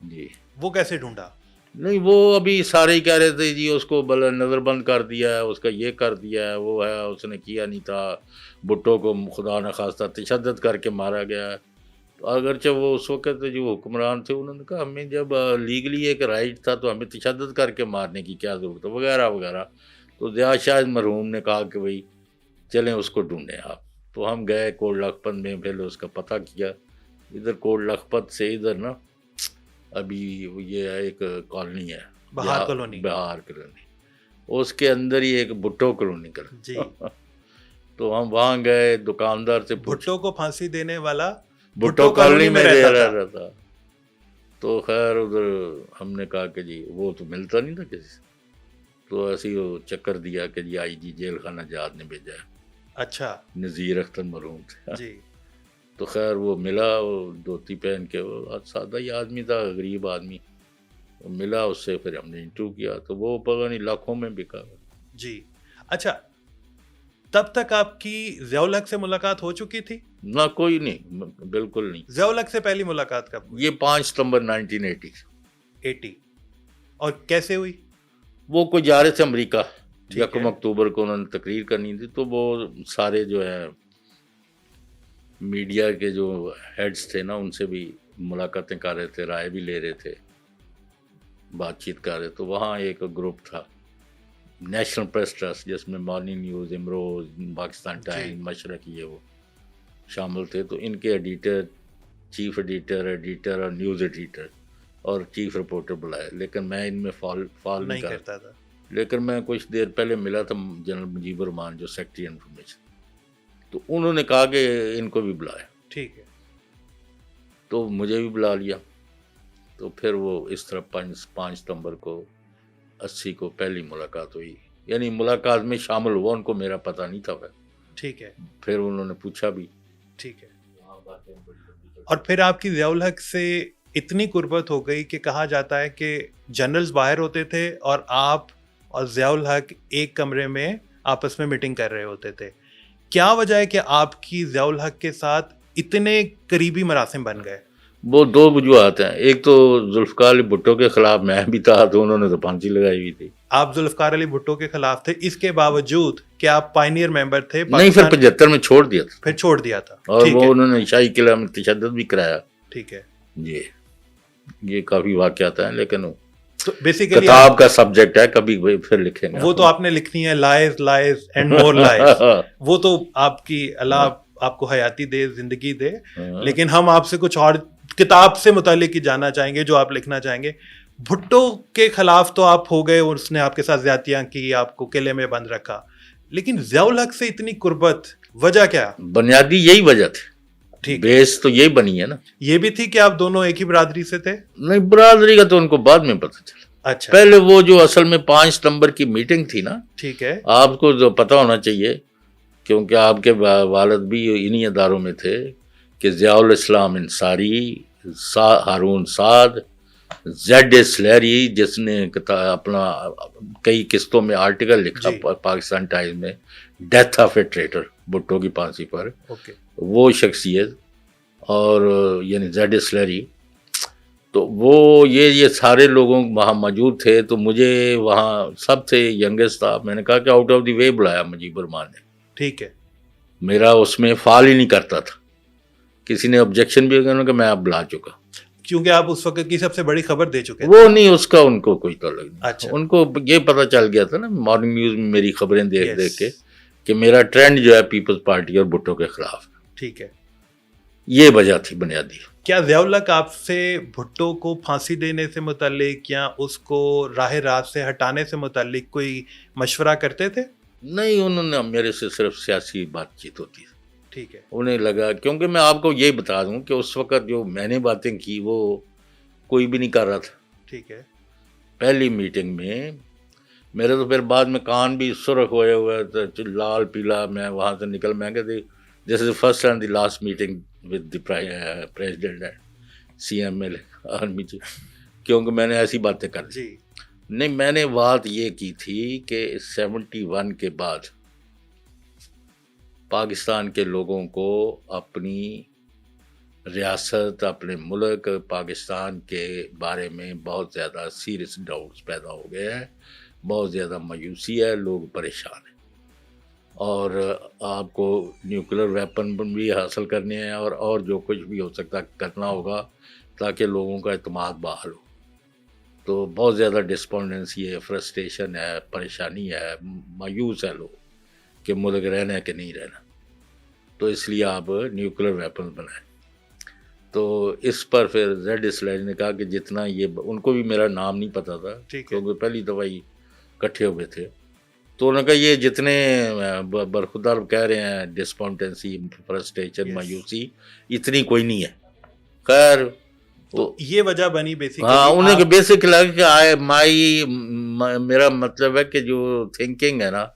جی وہ کیسے ڈھونڈا؟ نہیں وہ ابھی سارے ہی کہہ رہے تھے جی اس کو نظر بند کر دیا ہے، اس کا یہ کر دیا ہے، وہ ہے، اس نے کیا نہیں تھا، بھٹو کو خدا نخواستہ تشدد کر کے مارا گیا ہے۔ تو اگرچہ وہ اس وقت جو حکمران تھے انہوں نے کہا ہمیں جب لیگلی ایک رائٹ تھا تو ہمیں تشدد کر کے مارنے کی کیا ضرورت ہے وغیرہ وغیرہ۔ تو ضیاء شاہد مرحوم نے کہا کہ بھائی چلیں اس کو ڈھونڈیں آپ۔ تو ہم گئے کوٹ لکھپت میں، پہلے اس کا پتہ کیا، ادھر کوٹ لکھپت سے ادھر نا ابھی یہ ایک کالونی ہے بہار کالونی، بہار کالونی، اس کے اندر ہی ایک بھٹو کالونی کر جی۔ تو ہم وہاں گئے، دکاندار سے بھٹو کو پھانسی دینے والا بھٹو کالونی میں رہ رہا تھا۔ تو خیر ادھر ہم نے کہا کہ جی وہ تو ملتا نہیں تھا کسی سے، تو ایسے ہی وہ چکر دیا کہ جی آئی جی جیل خانہ جات نے بھیجا ہے، اچھا نذیر اختر مرحوم تھے جی۔ تو خیر وہ ملا، وہ دھوتی پہن کے، وہ سادہ ہی آدمی تھا، غریب آدمی، وہ ملا اس سے، پھر ہم نے انٹرویو کیا تو وہ پتہ نہیں لاکھوں میں بکا۔ جی اچھا، تب تک آپ کی ضیاء الحق سے ملاقات ہو چکی تھی؟ نہ کوئی نہیں، بالکل نہیں۔ ضیاء الحق سے پہلی ملاقات کب ہوئی؟ یہ 5 ستمبر 1980۔ اور کیسے ہوئی؟ وہ کوئی جا رہے تھے امریکہ، ٹھیک ہے۔ 1 اکتوبر کو انہوں نے تقریر کرنی تھی، تو وہ سارے جو ہے میڈیا کے جو ہیڈز تھے نا ان سے بھی ملاقاتیں کر رہے تھے، رائے بھی لے رہے تھے، بات چیت کر رہے۔ تو وہاں ایک گروپ تھا نیشنل پریس ٹرسٹ، جس میں مارننگ نیوز، امروز، پاکستان ٹائم، مشرق، یہ وہ شامل تھے۔ تو ان کے ایڈیٹر، چیف ایڈیٹر اور نیوز ایڈیٹر اور چیف رپورٹر بلائے، لیکن میں ان میں فال نہیں کرتا تھا۔ لیکن میں کچھ دیر پہلے ملا تھا جنرل مجیب الرحمان جو سیکرٹری انفارمیشن، تو انہوں نے کہا کہ ان کو بھی بلایا، ٹھیک ہے۔ تو مجھے بھی بلا لیا۔ تو پھر وہ اس طرح 5 ستمبر کو 80 کو پہلی ملاقات ہوئی، یعنی ملاقات میں شامل ہوا، ان کو میرا پتہ نہیں تھا۔ ٹھیک ہے۔ پھر انہوں نے پوچھا بھی۔ ٹھیک ہے۔ اور پھر آپ کی ضیاء الحق سے اتنی قربت ہو گئی کہ کہا جاتا ہے کہ جنرلز باہر ہوتے تھے اور آپ اور ضیاء الحق ایک کمرے میں آپس میں میٹنگ کر رہے ہوتے تھے۔ کیا وجہ ہے کہ آپ کی ضیاء الحق کے ساتھ اتنے قریبی مراسم بن گئے؟ وہ 2 وجوہات ہیں، ایک تو ذوالفقار علی بھٹو کے خلاف میں بھی تھا، تو انہوں نے تو پھانسی لگائی ہوئی تھی۔ آپ ذوالفقار علی بھٹو کے خلاف تھے، اس کے باوجود کہ آپ پائنیئر ممبر تھے؟ نہیں، پھر 75 میں چھوڑ دیا تھا، پھر چھوڑ دیا تھا، اور وہ انہوں نے شاہی قلعہ میں تشدد بھی کرایا۔ ٹھیک ہے جی، یہ کافی واقعات ہیں، لیکن تو بیسیکلی کتاب کا سبجیکٹ ہے، کبھی پھر لکھیں گے۔ وہ تو آپ نے لکھنی ہے، لائز لائز اینڈ مور لائز، وہ تو آپ کی اللہ آپ کو حیاتی دے، زندگی دے، لیکن ہم آپ سے کچھ اور کتاب سے متعلق ہی جاننا چاہیں گے جو آپ لکھنا چاہیں گے۔ بھٹو کے خلاف تو آپ ہو گئے، اس نے آپ کے ساتھ زیادتیاں کی، آپ کو قلعے میں بند رکھا، لیکن ضیاء الحق سے اتنی قربت، وجہ کیا؟ بنیادی یہی وجہ تھی، بیس تو یہی بنی ہے نا۔ یہ بھی تھی کہ آپ دونوں ایک ہی برادری سے تھے؟ نہیں، برادری کا تو ان کو بعد میں پتہ چلا۔ اچھا، پہلے وہ جو اصل میں 5 ستمبر کی میٹنگ تھی نا، ٹھیک ہے، آپ کو جو پتہ ہونا چاہیے، کیونکہ آپ کے والد بھی انہی اداروں میں تھے، کہ ضیاء الاسلام انصاری، ہارون سعد، زیڈ اے سلیری، جس نے اپنا کئی قسطوں میں آرٹیکل لکھا پاکستان ٹائمز میں، ڈیتھ آف اے ٹریٹر، بھٹو کی پھانسی پر، وہ شخصیت، اور یعنی زیڈ اے سلیری، تو وہ یہ سارے لوگوں وہاں موجود تھے۔ تو مجھے وہاں سب سے ینگسٹ تھا، میں نے کہا کہ آؤٹ آف دی وے بلایا مجیب الرحمان نے، ٹھیک ہے، میرا اس میں فال ہی نہیں کرتا تھا، کسی نے آبجیکشن بھی کرنا کہ میں اب بلا چکا، کیونکہ آپ اس وقت کی سب سے بڑی خبر دے چکے تھے۔ وہ نہیں، اس کا ان کو کوئی تعلق نہیں۔ اچھا، ان کو یہ پتہ چل گیا تھا نا مارننگ نیوز میں میری خبریں دیکھ دیکھ کے، کہ میرا ٹرینڈ جو ہے پیپلز پارٹی اور بھٹو کے خلاف۔ ٹھیک ہے، یہ وجہ تھی بنیادی۔ کیا ضیاء الحق آپ سے بھٹو کو پھانسی دینے سے متعلق یا اس کو راہ راست سے ہٹانے سے متعلق کوئی مشورہ کرتے تھے؟ نہیں، انہوں نے میرے سے صرف سیاسی بات چیت ہوتی تھی۔ ٹھیک ہے، انہیں لگا، کیونکہ میں آپ کو یہی بتا دوں کہ اس وقت جو میں نے باتیں کی وہ کوئی بھی نہیں کر رہا تھا۔ ٹھیک ہے، پہلی میٹنگ میں میرے تو پھر بعد میں کان بھی سرخ ہوئے ہوئے تھے، لال پیلا، میں وہاں سے نکل، میں کہتے this is first and the last meeting with the president and C M L army chief, کیونکہ میں نے ایسی باتیں کر دی۔ نہیں، میں نے بات یہ کی تھی کہ 71 کے بعد پاکستان کے لوگوں کو اپنی ریاست اپنے ملک پاکستان کے بارے میں بہت زیادہ سیریس ڈاؤٹس پیدا ہو گئے ہیں، بہت زیادہ مایوسی ہے، لوگ پریشان ہیں، اور آپ کو نیوکلر ویپن بھی حاصل کرنے ہیں اور جو کچھ بھی ہو سکتا کرنا ہوگا تاکہ لوگوں کا اعتماد بحال ہو. تو بہت زیادہ ڈسپونڈنسی ہے، فرسٹریشن ہے، پریشانی ہے، مایوس ہے لوگ کہ ملک رہنا ہے کہ نہیں رہنا. تو اس لیے آپ نیوکلر ویپن بنائیں. تو اس پر پھر زیڈ اسلام نے کہا کہ جتنا یہ، ان کو بھی میرا نام نہیں پتا تھا کیونکہ پہلی دفعہ ہی اکٹھے ہوئے تھے، تو انہوں نے کہا یہ جتنے برخودار کہہ رہے ہیں ڈسپونڈنسی، فرسٹریشن، مایوسی، اتنی کوئی نہیں ہے. خیر تو یہ وجہ بنی بیسیکلی. ہاں، انہیں بیسک لگا کہ میرا مطلب ہے کہ جو تھنکنگ ہے نا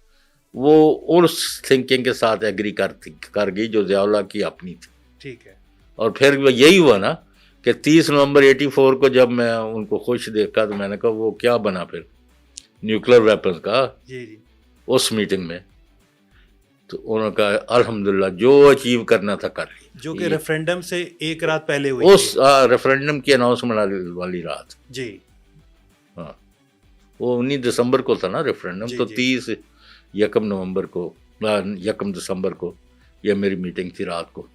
وہ اس تھنکنگ کے ساتھ ایگری کر گئی جو ضیاء اللہ کی اپنی تھی. ٹھیک ہے. اور پھر یہی ہوا نا کہ 30 نومبر 84 کو جب میں ان کو خوش دیکھا تو میں نے کہا وہ کیا بنا پھر نیوکلر ویپن کا. جی جی. اس میٹنگ میں تو انہوں نے کہا الحمدللہ جو اچیو کرنا تھا کر لی، جو کہ ریفرینڈم سے ایک رات پہلے ہوئی، اس ریفرینڈم کی اناؤنسمنٹ والی رات. جی ہاں، وہ 19 دسمبر کو تھا نا ریفرینڈم. تو 30 یکم دسمبر کو یا میری میٹنگ تھی رات کو.